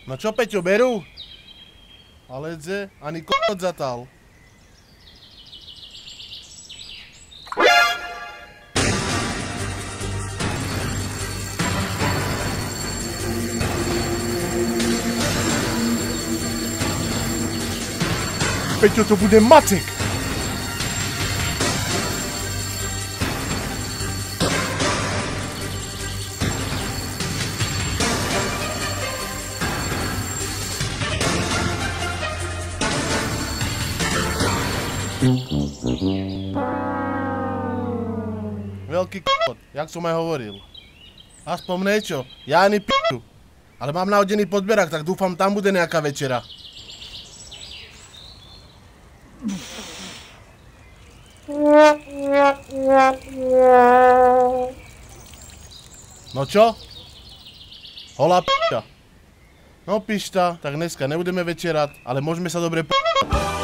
No čo, Peťo, berú? Ale dze, ani k***od zatal. Peťo, to bude Macek! Veľký k***od, jak som aj hovoril. Aspoň niečo, ja ani p***u. Ale mám nahodený podberak, tak dúfam, tam bude nejaká večera. No čo? Holá p***a. No pišta, tak dneska nebudeme večerať, ale môžeme sa dobre p***ať.